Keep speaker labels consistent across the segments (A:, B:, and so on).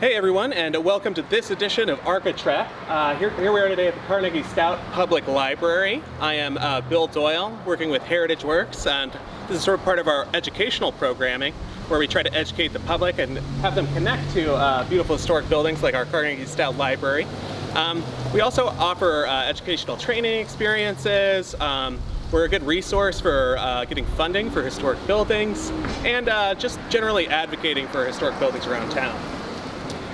A: Hey everyone, and welcome to this edition of ArchiTrek. Here we are today at the Carnegie Stout Public Library. I am Bill Doyle, working with Heritage Works, and this is sort of part of our educational programming, where we try to educate the public and have them connect to beautiful historic buildings like our Carnegie Stout Library. We also offer educational training experiences. We're a good resource for getting funding for historic buildings, and just generally advocating for historic buildings around town.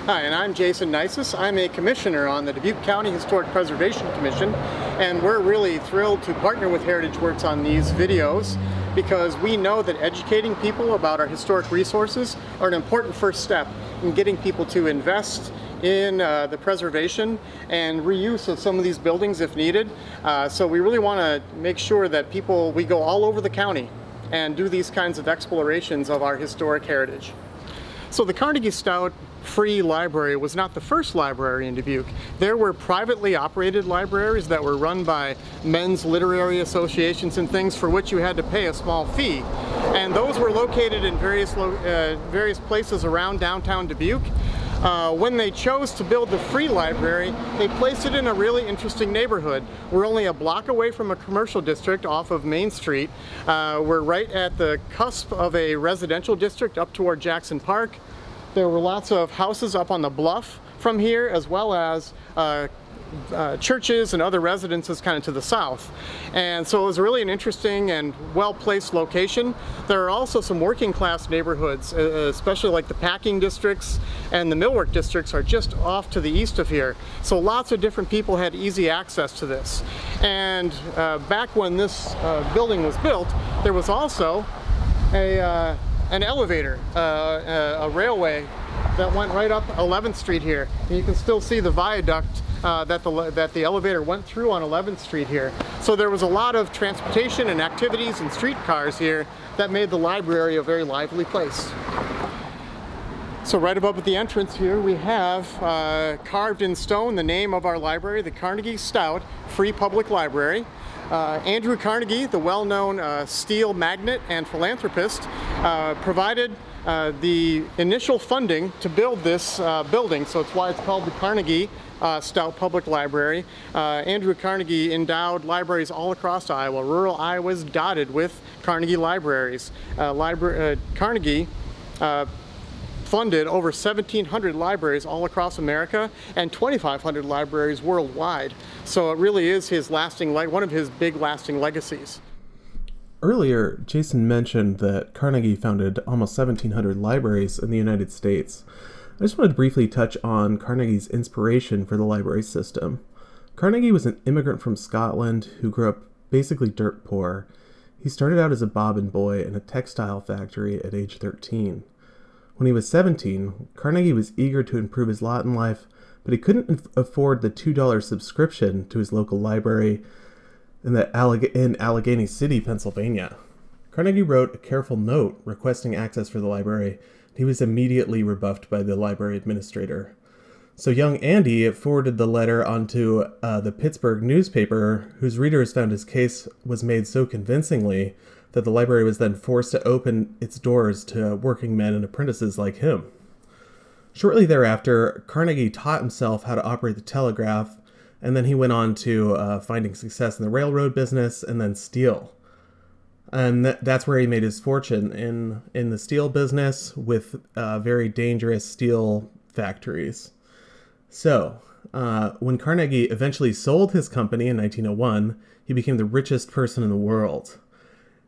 B: Hi, and I'm Jason Nisus. I'm a commissioner on the Dubuque County Historic Preservation Commission, and we're really thrilled to partner with Heritage Works on these videos because we know that educating people about our historic resources are an important first step in getting people to invest in the preservation and reuse of some of these buildings if needed. So we really want to make sure that we go all over the county and do these kinds of explorations of our historic heritage. So the Carnegie Stout Free Library was not the first library in Dubuque. There were privately operated libraries that were run by men's literary associations and things for which you had to pay a small fee. And those were located in various places around downtown Dubuque. When they chose to build the free library, they placed it in a really interesting neighborhood. We're only a block away from a commercial district off of Main Street. We're right at the cusp of a residential district up toward Jackson Park. There were lots of houses up on the bluff from here, as well as churches and other residences kind of to the south. And so it was really an interesting and well-placed location. There are also some working class neighborhoods, especially like the packing districts and the millwork districts are just off to the east of here. So lots of different people had easy access to this. And back when this building was built, there was also an elevator, a railway that went right up 11th Street here. And you can still see the viaduct that the elevator went through on 11th Street here. So there was a lot of transportation and activities and streetcars here that made the library a very lively place. So right above at the entrance here we have carved in stone the name of our library, the Carnegie Stout Free Public Library. Andrew Carnegie, the well-known steel magnate and philanthropist, provided the initial funding to build this building, so it's why it's called the Carnegie Stout Public Library. Andrew Carnegie endowed libraries all across Iowa. Rural Iowa is dotted with Carnegie libraries. Carnegie funded over 1,700 libraries all across America and 2,500 libraries worldwide. So it really is his one of his big lasting legacies.
C: Earlier, Jason mentioned that Carnegie founded almost 1,700 libraries in the United States. I just wanted to briefly touch on Carnegie's inspiration for the library system. Carnegie was an immigrant from Scotland who grew up basically dirt poor. He started out as a bobbin boy in a textile factory at age 13. When he was 17, Carnegie was eager to improve his lot in life, but he couldn't afford the $2 subscription to his local library in Allegheny City, Pennsylvania. Carnegie wrote a careful note requesting access for the library. He was immediately rebuffed by the library administrator. So young Andy forwarded the letter onto the Pittsburgh newspaper, whose readers found his case was made so convincingly that the library was then forced to open its doors to working men and apprentices like him. Shortly thereafter, Carnegie taught himself how to operate the telegraph, and then he went on to finding success in the railroad business and then steel. And that's where he made his fortune, in the steel business with very dangerous steel factories. So, when Carnegie eventually sold his company in 1901, he became the richest person in the world.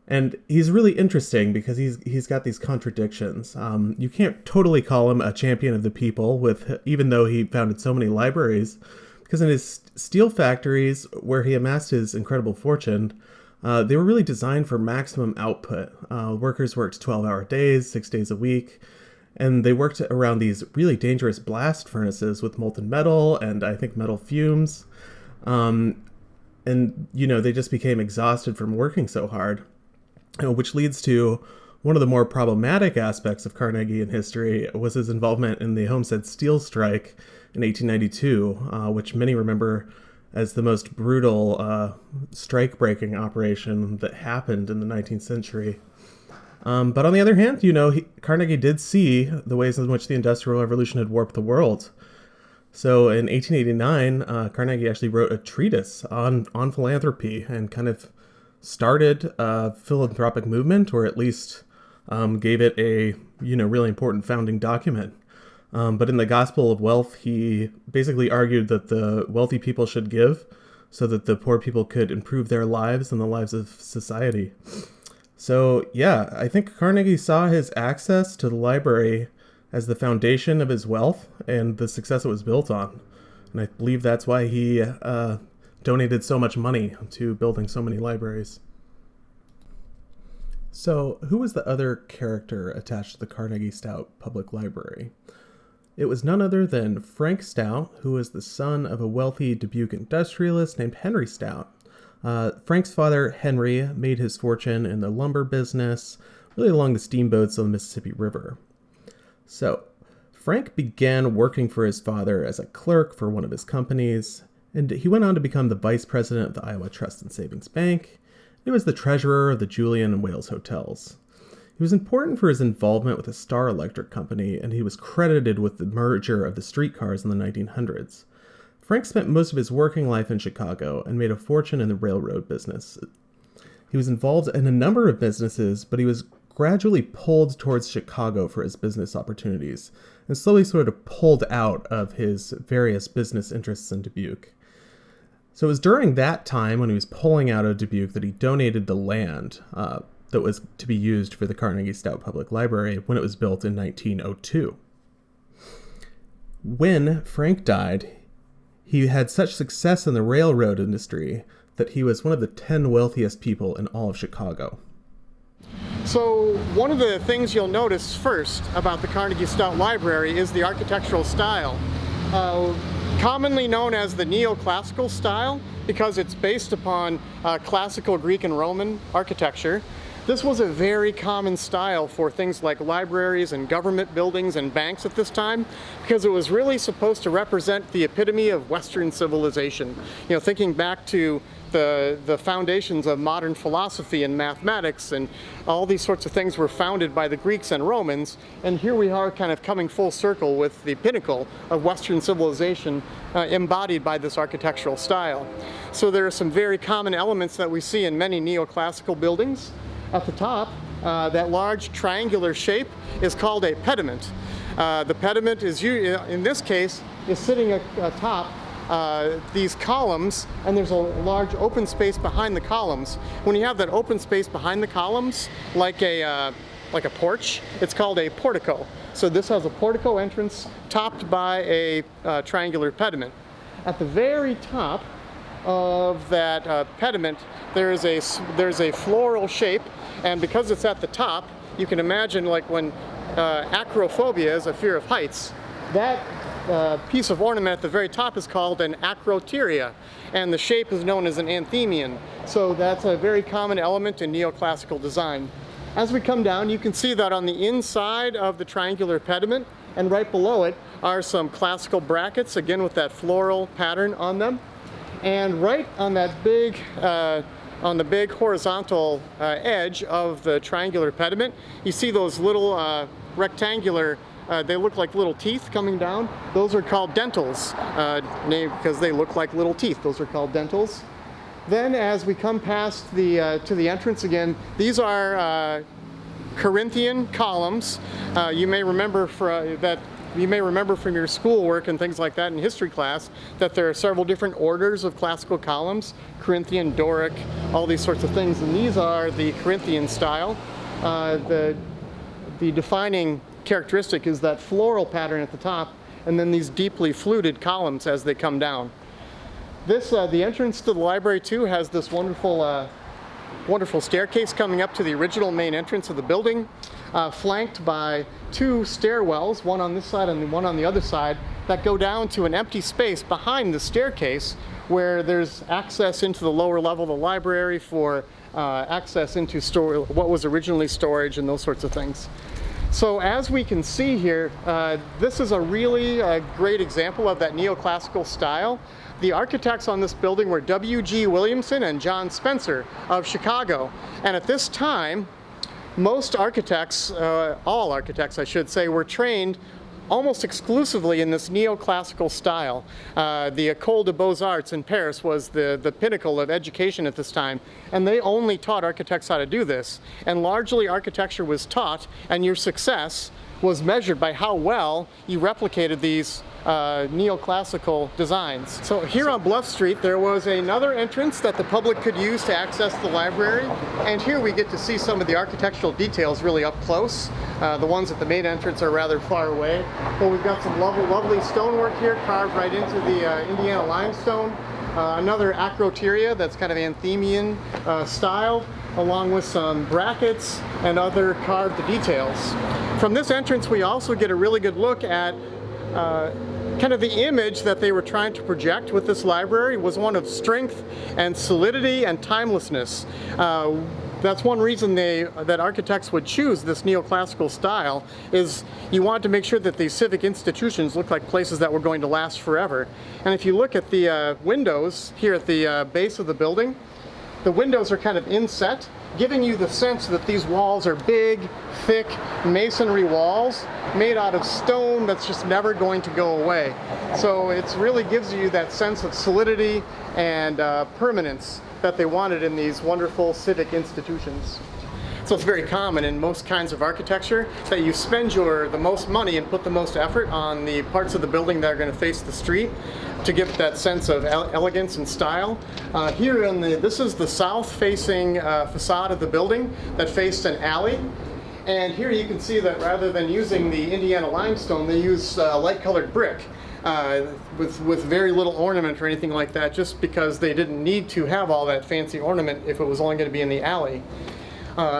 C: And he's really interesting because he's got these contradictions. You can't totally call him a champion of the people, even though he founded so many libraries, because in his steel factories, where he amassed his incredible fortune, they were really designed for maximum output. Workers worked 12-hour days, 6 days a week, and they worked around these really dangerous blast furnaces with molten metal and I think metal fumes. And, they just became exhausted from working so hard. Which leads to one of the more problematic aspects of Carnegie in history was his involvement in the Homestead Steel Strike in 1892, which many remember as the most brutal strike-breaking operation that happened in the 19th century. But on the other hand, Carnegie did see the ways in which the Industrial Revolution had warped the world. So in 1889, Carnegie actually wrote a treatise on philanthropy and kind of started a philanthropic movement, or at least gave it a really important founding document. But in the Gospel of Wealth, he basically argued that the wealthy people should give so that the poor people could improve their lives and the lives of society. So yeah, I think Carnegie saw his access to the library as the foundation of his wealth and the success it was built on. And I believe that's why he donated so much money to building so many libraries. So who was the other character attached to the Carnegie Stout Public Library? It was none other than Frank Stout, who was the son of a wealthy Dubuque industrialist named Henry Stout. Frank's father, Henry, made his fortune in the lumber business, really along the steamboats on the Mississippi River. So, Frank began working for his father as a clerk for one of his companies, and he went on to become the vice president of the Iowa Trust and Savings Bank. He was the treasurer of the Julian and Wales Hotels. He was important for his involvement with the Star Electric Company, and he was credited with the merger of the streetcars in the 1900s. Frank spent most of his working life in Chicago and made a fortune in the railroad business. He was involved in a number of businesses, but he was gradually pulled towards Chicago for his business opportunities, and slowly sort of pulled out of his various business interests in Dubuque. So it was during that time, when he was pulling out of Dubuque, that he donated the land that was to be used for the Carnegie Stout Public Library when it was built in 1902. When Frank died, he had such success in the railroad industry that he was one of the 10 wealthiest people in all of Chicago.
B: So one of the things you'll notice first about the Carnegie Stout Library is the architectural style. Commonly known as the neoclassical style because it's based upon classical Greek and Roman architecture. This was a very common style for things like libraries and government buildings and banks at this time, because it was really supposed to represent the epitome of Western civilization. Thinking back to the foundations of modern philosophy and mathematics, and all these sorts of things were founded by the Greeks and Romans, and here we are kind of coming full circle with the pinnacle of Western civilization embodied by this architectural style. So there are some very common elements that we see in many neoclassical buildings. At the top, that large triangular shape is called a pediment. The pediment is, in this case, is sitting atop these columns, and there's a large open space behind the columns. When you have that open space behind the columns, like a porch, it's called a portico. So this has a portico entrance topped by a triangular pediment. At the very top of that pediment, there's a floral shape, and because it's at the top, you can imagine like when acrophobia is a fear of heights. That piece of ornament at the very top is called an acroteria, and the shape is known as an anthemion. So that's a very common element in neoclassical design. As we come down, you can see that on the inside of the triangular pediment and right below it are some classical brackets, again with that floral pattern on them. And right on that big horizontal edge of the triangular pediment, you see those little rectangular, they look like little teeth coming down. Those are called dentils, named because they look like little teeth. Those are called dentils. Then as we come past to the entrance again, these are Corinthian columns. You may remember from your schoolwork and things like that in history class that there are several different orders of classical columns: Corinthian, Doric, all these sorts of things. And these are the Corinthian style. The defining characteristic is that floral pattern at the top, and then these deeply fluted columns as they come down. The entrance to the library too has this wonderful staircase coming up to the original main entrance of the building, flanked by two stairwells, one on this side and one on the other side, that go down to an empty space behind the staircase where there's access into the lower level of the library for access into what was originally storage and those sorts of things. So as we can see here, this is a really great example of that neoclassical style. The architects on this building were W.G. Williamson and John Spencer of Chicago. And at this time, most architects, all architects I should say, were trained almost exclusively in this neoclassical style. The École des Beaux-Arts in Paris was the pinnacle of education at this time, and they only taught architects how to do this. And largely architecture was taught, and your success was measured by how well you replicated these neoclassical designs. So here on Bluff Street there was another entrance that the public could use to access the library, and here we get to see some of the architectural details really up close. The ones at the main entrance are rather far away, but we've got some lovely stonework here carved right into the Indiana limestone. Another acroteria that's kind of Anthemian style, along with some brackets and other carved details. From this entrance we also get a really good look at kind of the image that they were trying to project with this library was one of strength and solidity and timelessness. That's one reason that architects would choose this neoclassical style, is you want to make sure that these civic institutions look like places that were going to last forever. And if you look at the windows here at the base of the building, the windows are kind of inset, giving you the sense that these walls are big, thick masonry walls made out of stone that's just never going to go away. So it really gives you that sense of solidity and permanence that they wanted in these wonderful civic institutions. So it's very common in most kinds of architecture that you spend the most money and put the most effort on the parts of the building that are going to face the street to give that sense of elegance and style. Here this is the south-facing facade of the building that faced an alley. And here you can see that rather than using the Indiana limestone, they use light-colored brick with very little ornament or anything like that, just because they didn't need to have all that fancy ornament if it was only going to be in the alley.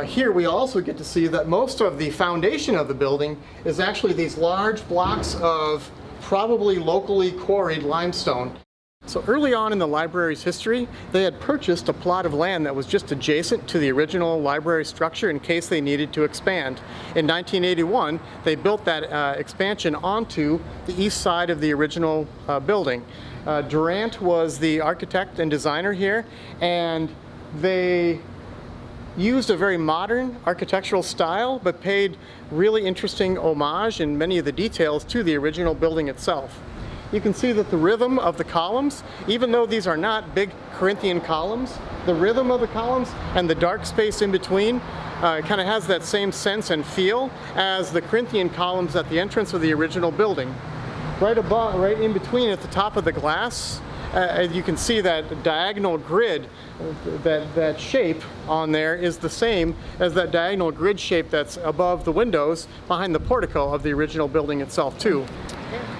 B: Here we also get to see that most of the foundation of the building is actually these large blocks of probably locally quarried limestone. So early on in the library's history, they had purchased a plot of land that was just adjacent to the original library structure in case they needed to expand. In 1981, they built that expansion onto the east side of the original building. Durant was the architect and designer here, and they used a very modern architectural style, but paid really interesting homage in many of the details to the original building itself. You can see that the rhythm of the columns, even though these are not big Corinthian columns, the rhythm of the columns and the dark space in between kind of has that same sense and feel as the Corinthian columns at the entrance of the original building. Right in between at the top of the glass, you can see that diagonal grid, that shape on there is the same as that diagonal grid shape that's above the windows behind the portico of the original building itself too.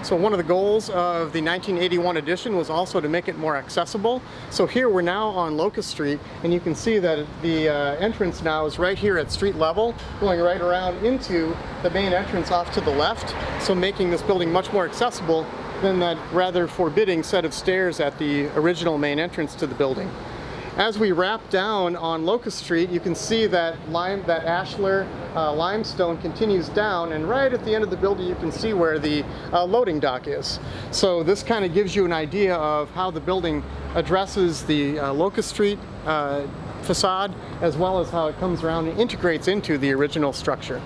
B: So one of the goals of the 1981 edition was also to make it more accessible. So here we're now on Locust Street, and you can see that the entrance now is right here at street level, going right around into the main entrance off to the left, so making this building much more accessible than that rather forbidding set of stairs at the original main entrance to the building. As we wrap down on Locust Street, you can see that ashlar limestone continues down, and right at the end of the building you can see where the loading dock is. So this kind of gives you an idea of how the building addresses the Locust Street facade, as well as how it comes around and integrates into the original structure.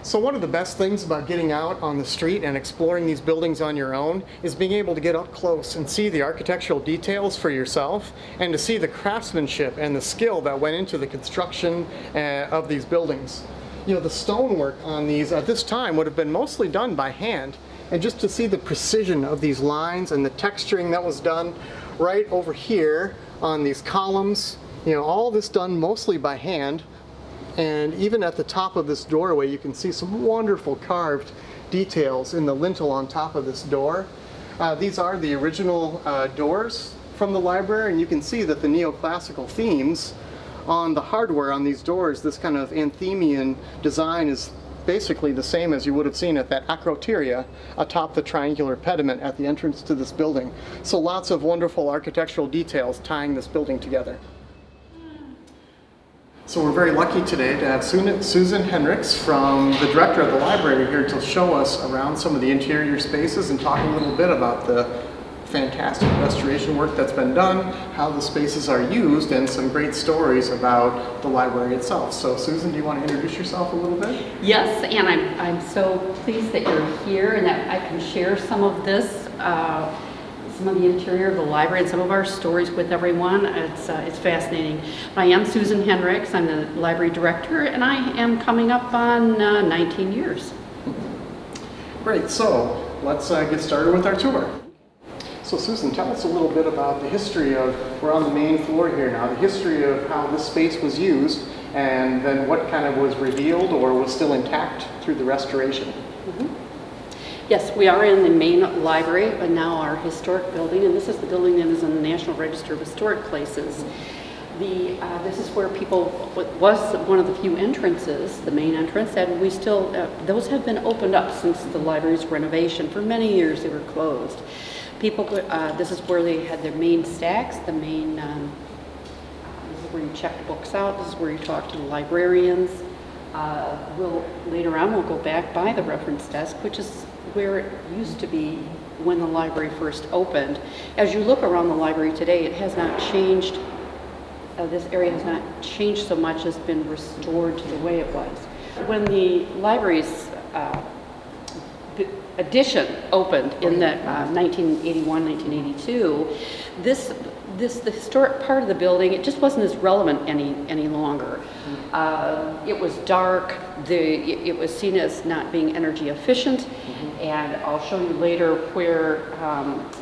B: So one of the best things about getting out on the street and exploring these buildings on your own is being able to get up close and see the architectural details for yourself, and to see the craftsmanship and the skill that went into the construction of these buildings. You know, the stonework on these at this time would have been mostly done by hand, and just to see the precision of these lines and the texturing that was done right over here on these columns, you know, all this done mostly by hand. And even at the top of this doorway, you can see some wonderful carved details in the lintel on top of this door. These are the original doors from the library, and you can see that the neoclassical themes on the hardware on these doors, this kind of Anthemian design, is basically the same as you would have seen at that acroteria atop the triangular pediment at the entrance to this building. So lots of wonderful architectural details tying this building together. So we're very lucky today to have Susan Henricks, from the director of the library, here to show us around some of the interior spaces and talk a little bit about the fantastic restoration work that's been done, how the spaces are used, and some great stories about the library itself. So Susan, do you want to introduce yourself a little bit?
D: Yes, and I'm so pleased that you're here and that I can share some of this, some of the interior of the library and some of our stories with everyone. It's fascinating. I am Susan Henricks. I'm the library director, and I am coming up on 19 years.
B: Great, so let's get started with our tour. So Susan, tell us a little bit about the history of, we're on the main floor here now, the history of how this space was used, and then what kind of was revealed or was still intact through the restoration.
D: Mm-hmm. Yes, we are in the main library, but now our historic building, and this is the building that is in the National Register of Historic Places. This is where was one of the few entrances, the main entrance, and we still, those have been opened up since the library's renovation. For many years they were closed. This is where they had their main stacks, this is where you check the books out, this is where you talk to the librarians. Later on we'll go back by the reference desk, which is where it used to be when the library first opened. As you look around the library today, it has not changed. This area has not changed so much, as been restored to the way it was. When the library's addition opened in the 1981, 1982, the historic part of the building, it just wasn't as relevant any longer. It was dark, it was seen as not being energy efficient, and I'll show you later where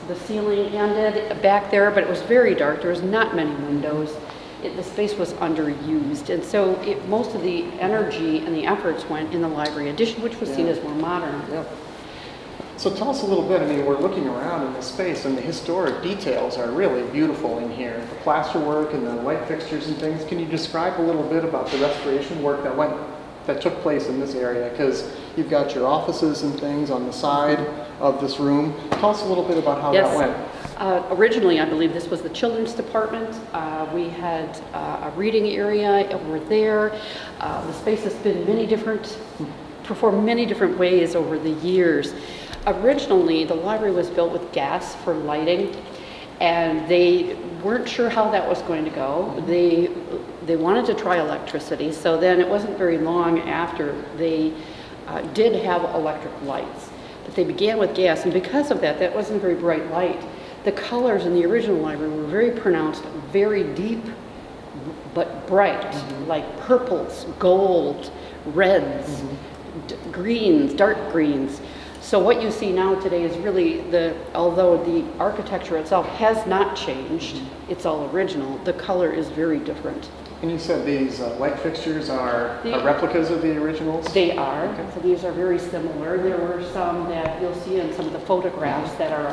D: the ceiling ended back there, but it was very dark. There was not many windows. The space was underused, and so most of the energy and the efforts went in the library addition, which was seen as more modern.
B: Yep. So tell us a little bit, I mean, we're looking around in the space and the historic details are really beautiful in here. The plasterwork and the light fixtures and things. Can you describe a little bit about the restoration work that took place in this area? Because you've got your offices and things on the side of this room. Tell us a little bit about how that went.
D: Originally, I believe this was the children's department. We had a reading area over there. The space has been performed many different ways over the years. Originally, the library was built with gas for lighting, and they weren't sure how that was going to go. They wanted to try electricity, so then it wasn't very long after they did have electric lights. But they began with gas, and because of that, that wasn't very bright light. The colors in the original library were very pronounced, very deep, but bright, like purples, gold, reds, greens, dark greens. So what you see now today is really although the architecture itself has not changed, it's all original, the color is very different.
B: And you said these light fixtures are replicas of the originals?
D: They are. Okay. So these are very similar. There were some that you'll see in some of the photographs that are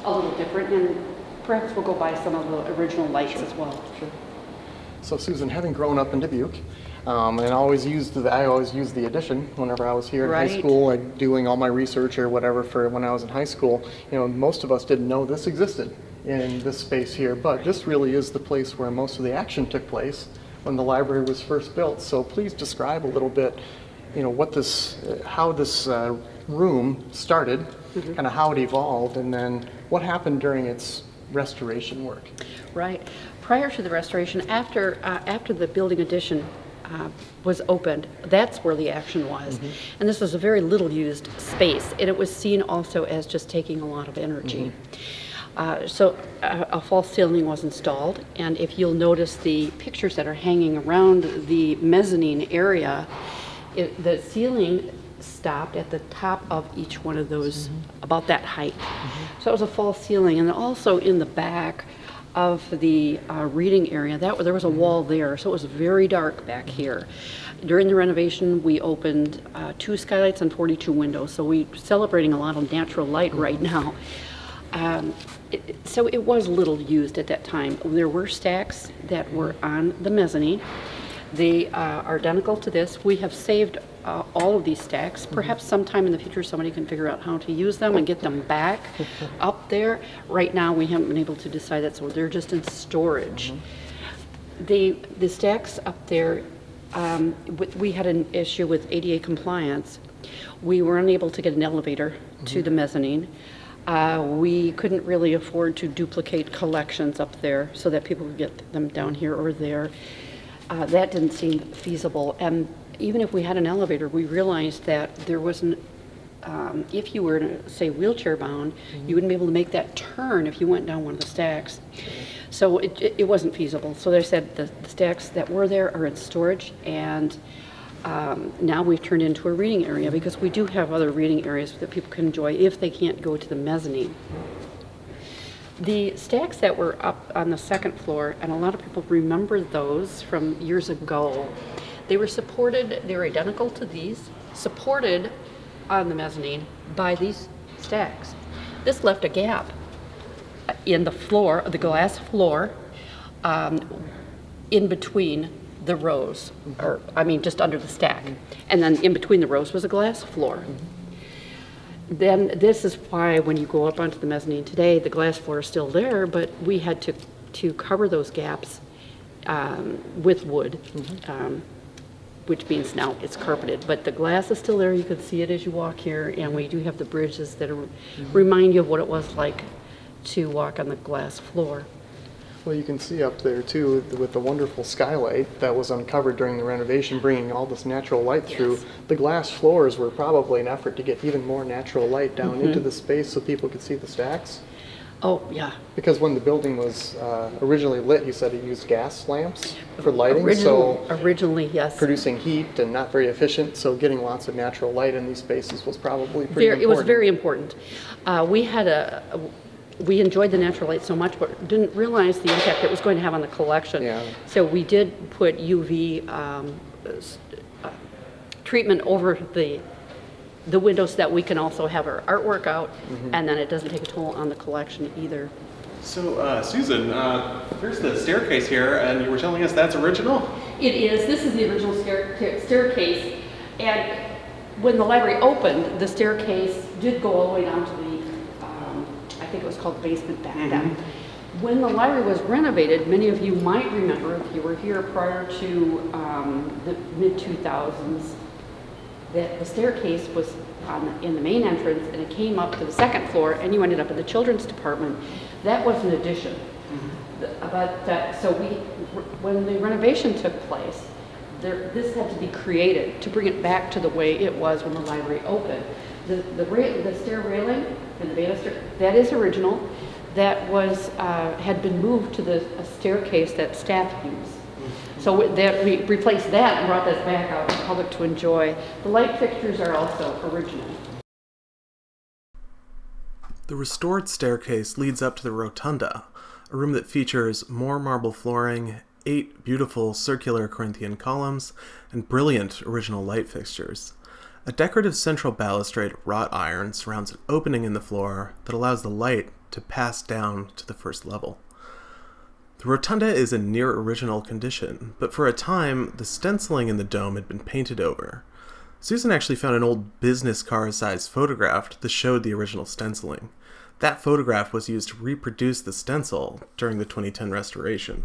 D: a little different, and perhaps we'll go by some of the original lights as well.
B: Sure. So Susan, having grown up in Dubuque, and I always used the addition whenever I was here in high school, like doing all my research or whatever for when I was in high school. You know, most of us didn't know this existed in this space here, but this really is the place where most of the action took place when the library was first built. So please describe a little bit, you know, how this room started, kind of how it evolved, and then what happened during its restoration work.
D: Right. Prior to the restoration, after the building addition was opened, that's where the action was. And this was a very little used space, and it was seen also as just taking a lot of energy. So a false ceiling was installed, and if you'll notice the pictures that are hanging around the mezzanine area, the ceiling stopped at the top of each one of those, about that height. So it was a false ceiling, and also in the back of the reading area, there was a wall there, so it was very dark back here. During the renovation, we opened 2 skylights and 42 windows, so we're celebrating a lot of natural light right now. So it was little used at that time. There were stacks that were on the mezzanine. They are identical to this. We have saved all of these stacks. Perhaps sometime in the future somebody can figure out how to use them and get them back up there. Right now we haven't been able to decide that, so they're just in storage. The stacks up there, we had an issue with ADA compliance. We were unable to get an elevator to the mezzanine. We couldn't really afford to duplicate collections up there so that people could get them down here or there. That didn't seem feasible. And even if we had an elevator, we realized that there wasn't, if you were, say, wheelchair bound, you wouldn't be able to make that turn if you went down one of the stacks. So it wasn't feasible. So they said the stacks that were there are in storage, and now we've turned into a reading area because we do have other reading areas that people can enjoy if they can't go to the mezzanine. The stacks that were up on the second floor, and a lot of people remember those from years ago, they were supported, they were identical to these, supported on the mezzanine by these stacks. This left a gap in the floor, the glass floor, in between the rows, or I mean just under the stack. And then in between the rows was a glass floor. Then this is why when you go up onto the mezzanine today, the glass floor is still there, but we had to cover those gaps with wood, which means now it's carpeted. But the glass is still there. You can see it as you walk here, and we do have the bridges that remind you of what it was like to walk on the glass floor.
B: Well, you can see up there too with the wonderful skylight that was uncovered during the renovation, bringing all this natural light through.
D: Yes.
B: The glass floors were probably an effort to get even more natural light down into the space so people could see the stacks.
D: Oh, yeah.
B: Because when the building was originally lit, he said it used gas lamps for lighting,
D: Originally, yes.
B: producing heat and not very efficient, so getting lots of natural light in these spaces was probably pretty important.
D: It was very important. We enjoyed the natural light so much, but didn't realize the impact it was going to have on the collection.
B: Yeah.
D: So we did put UV treatment over the windows so that we can also have our artwork out, and then it doesn't take a toll on the collection either.
A: So, Susan, here's the staircase here, and you were telling us that's original?
D: It is. This is the original staircase, and when the library opened, the staircase did go all the way down to the, I think it was called the basement back then. When the library was renovated, many of you might remember, if you were here prior to the mid-2000s, that the staircase was in the main entrance, and it came up to the second floor, and you ended up in the children's department. That was an addition. So when the renovation took place, this had to be created to bring it back to the way it was when the library opened. The stair railing and the banister, that is original. That was had been moved to the staircase that staff used. So that we replaced that and brought that back out for the public to enjoy. The light fixtures are also original.
C: The restored staircase leads up to the rotunda, a room that features more marble flooring, 8 beautiful circular Corinthian columns, and brilliant original light fixtures. A decorative central balustrade of wrought iron surrounds an opening in the floor that allows the light to pass down to the first level. The rotunda is in near original condition, but for a time, the stenciling in the dome had been painted over. Susan actually found an old business card-sized photograph that showed the original stenciling. That photograph was used to reproduce the stencil during the 2010 restoration.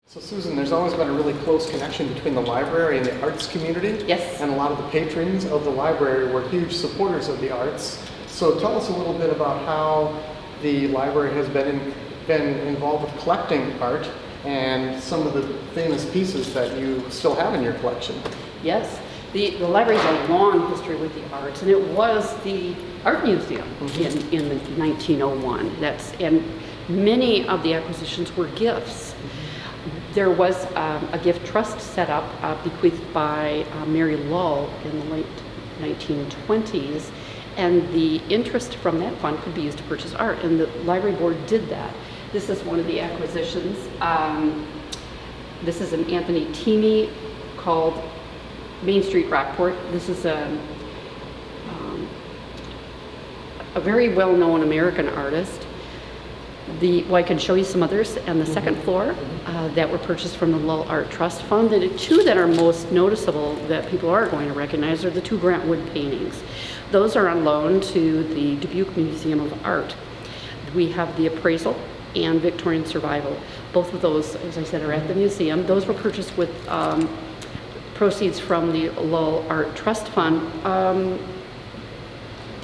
B: So Susan, there's always been a really close connection between the library and the arts community.
D: Yes.
B: And a lot of the patrons of the library were huge supporters of the arts. So tell us a little bit about how the library has been involved with collecting art and some of the famous pieces that you still have in your collection.
D: Yes. The library has a long history with the arts, and it was the art museum in 1901. And many of the acquisitions were gifts. There was a gift trust set up, bequeathed by Mary Lull in the late 1920s, and the interest from that fund could be used to purchase art, and the library board did that. This is one of the acquisitions. This is an Anthony Teamy called Main Street Rockport. This is a very well-known American artist. I can show you some others on the second floor that were purchased from the Lull Art Trust Fund. And the two that are most noticeable that people are going to recognize are the two Grant Wood paintings. Those are on loan to the Dubuque Museum of Art. We have the Appraisal and Victorian Survival. Both of those, as I said, are at the museum. Those were purchased with proceeds from the Lull Art Trust Fund.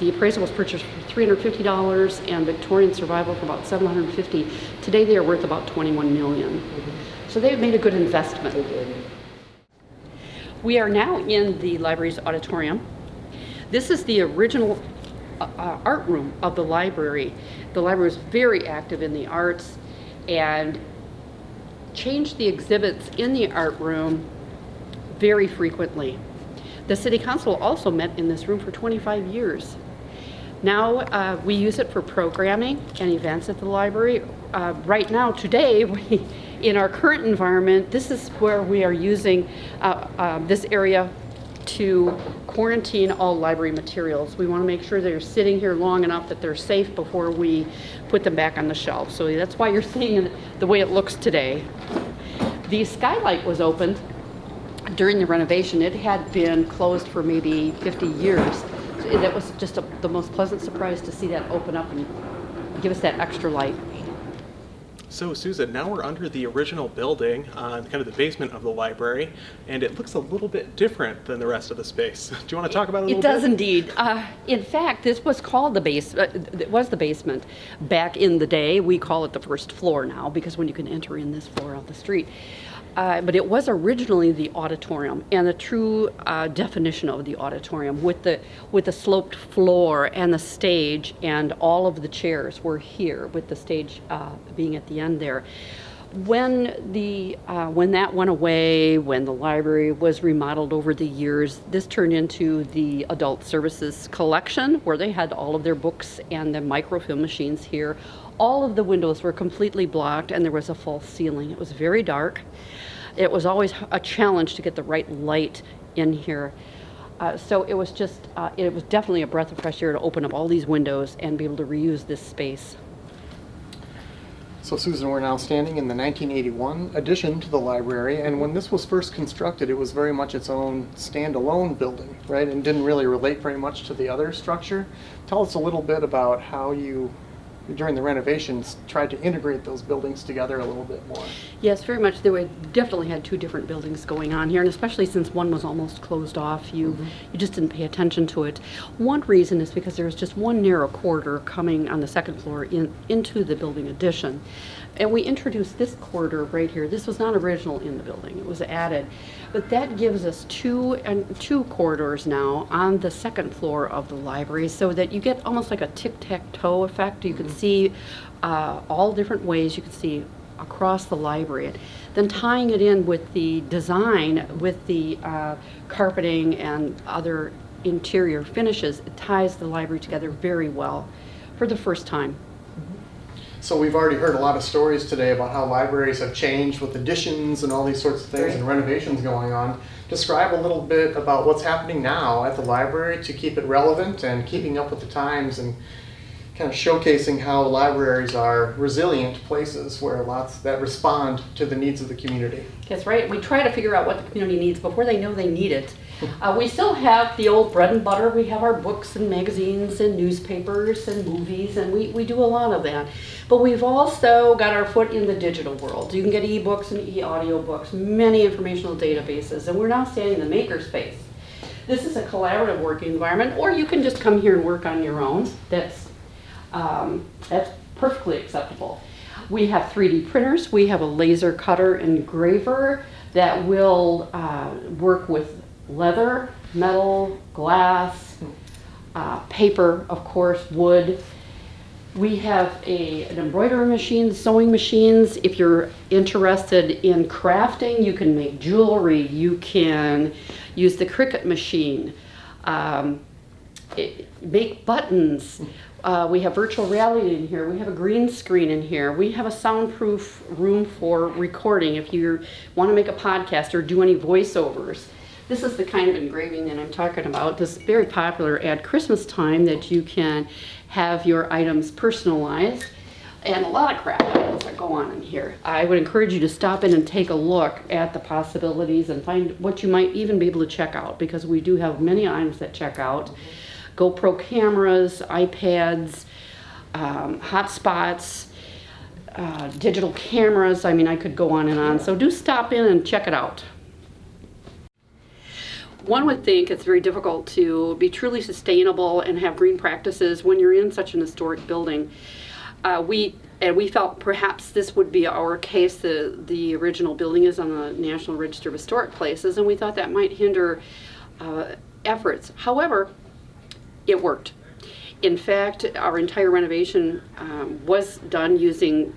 D: The appraisal was purchased for $350 and Victorian Survival for about $750. Today they are worth about $21 million. So they've made a good investment. We are now in the library's auditorium. This is the original art room of the library. The library was very active in the arts and changed the exhibits in the art room very frequently. The City Council also met in this room for 25 years. Now we use it for programming and events at the library. Right now, today, in our current environment, this is where we are using this area to quarantine all library materials. We want to make sure they're sitting here long enough that they're safe before we put them back on the shelf. So that's why you're seeing the way it looks today. The skylight was opened during the renovation. It had been closed for maybe 50 years. So that was just the most pleasant surprise to see that open up and give us that extra light.
A: So Susan, now we're under the original building, kind of the basement of the library, and it looks a little bit different than the rest of the space. Do you want to talk about it a little bit?
D: It does indeed. In fact, this was called it was the basement back in the day. We call it the first floor now because when you can enter in this floor off the street. But it was originally the auditorium, and the true definition of the auditorium with the sloped floor and the stage, and all of the chairs were here with the stage being at the end there. When that went away, when the library was remodeled over the years, this turned into the adult services collection where they had all of their books and the microfilm machines here. All of the windows were completely blocked and there was a false ceiling. It was very dark. It was always a challenge to get the right light in here. So it was definitely a breath of fresh air to open up all these windows and be able to reuse this space.
B: So Susan, we're now standing in the 1981 addition to the library, and when this was first constructed, it was very much its own standalone building, right? And didn't really relate very much to the other structure. Tell us a little bit about how you, during the renovations, tried to integrate those buildings together a little bit more.
D: Yes, very much. We definitely had two different buildings going on here, and especially since one was almost closed off, you just didn't pay attention to it. One reason is because there was just one narrow corridor coming on the second floor into the building addition. And we introduced this corridor right here. This was not original in the building, it was added. But that gives us two corridors now on the second floor of the library so that you get almost like a tic-tac-toe effect. You can see all different ways. You can see across the library. Then tying it in with the design, with the carpeting and other interior finishes, it ties the library together very well for the first time.
B: So we've already heard a lot of stories today about how libraries have changed with additions and all these sorts of things and renovations going on. Describe a little bit about what's happening now at the library to keep it relevant and keeping up with the times, and kind of showcasing how libraries are resilient places where that respond to the needs of the community.
D: That's right. We try to figure out what the community needs before they know they need it. We still have the old bread and butter. We have our books and magazines and newspapers and movies, and we do a lot of that. But we've also got our foot in the digital world. You can get e-books and e-audiobooks, many informational databases, and we're now standing in the makerspace. This is a collaborative working environment, or you can just come here and work on your own. That's perfectly acceptable. We have 3D printers. We have a laser cutter engraver that will work with leather, metal, glass, paper, of course, wood. We have an embroidery machine, sewing machines. If you're interested in crafting, you can make jewelry. You can use the Cricut machine, make buttons. We have virtual reality in here. We have a green screen in here. We have a soundproof room for recording if you want to make a podcast or do any voiceovers. This is the kind of engraving that I'm talking about. This is very popular at Christmas time, that you can have your items personalized, and a lot of craft items that go on in here. I would encourage you to stop in and take a look at the possibilities and find what you might even be able to check out, because we do have many items that check out. GoPro cameras, iPads, hotspots, digital cameras. I mean, I could go on and on. So do stop in and check it out. One would think it's very difficult to be truly sustainable and have green practices when you're in such an historic building. We felt perhaps this would be our case. The original building is on the National Register of Historic Places, and we thought that might hinder efforts. However, it worked. In fact, our entire renovation was done using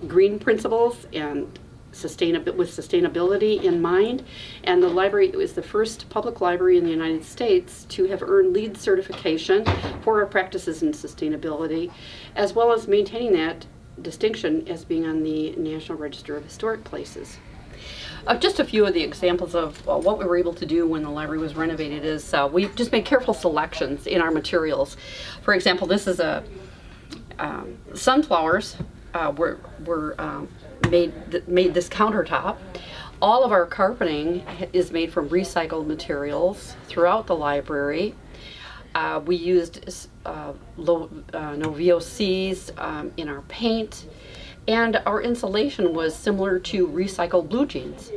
D: green principles and with sustainability in mind. And the library is the first public library in the United States to have earned LEED certification for our practices in sustainability, as well as maintaining that distinction as being on the National Register of Historic Places. Just a few of the examples of what we were able to do when the library was renovated is we just made careful selections in our materials. For example, this is sunflowers were made this countertop. All of our carpeting is made from recycled materials throughout the library. We used no VOCs in our paint, and our insulation was similar to recycled blue jeans.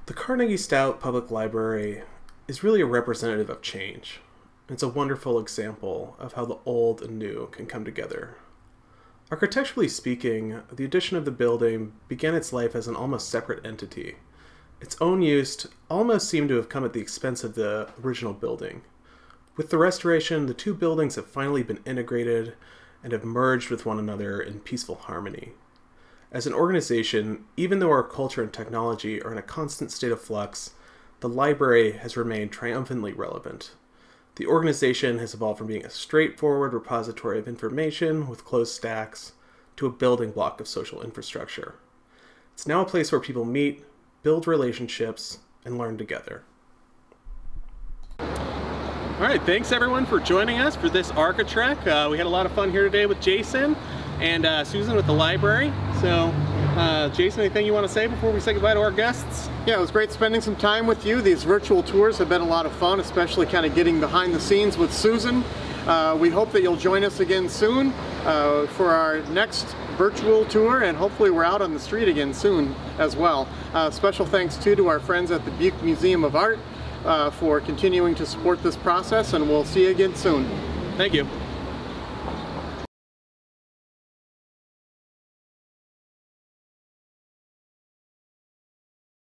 C: The Carnegie Stout Public Library is really a representative of change. It's a wonderful example of how the old and new can come together. Architecturally speaking, the addition of the building began its life as an almost separate entity. Its own use almost seemed to have come at the expense of the original building. With the restoration, the two buildings have finally been integrated and have merged with one another in peaceful harmony. As an organization, even though our culture and technology are in a constant state of flux, the library has remained triumphantly relevant. The organization has evolved from being a straightforward repository of information with closed stacks to a building block of social infrastructure. It's now a place where people meet, build relationships, and learn together.
A: All right, thanks everyone for joining us for this ArchiTrek. We had a lot of fun here today with Jason and Susan with the library. So, Jason, anything you want to say before we say goodbye to our guests?
B: Yeah, it was great spending some time with you. These virtual tours have been a lot of fun, especially kind of getting behind the scenes with Susan. We hope that you'll join us again soon for our next virtual tour, and hopefully we're out on the street again soon as well. Special thanks too to our friends at the Dubuque Museum of Art for continuing to support this process, and we'll see you again soon.
A: Thank you.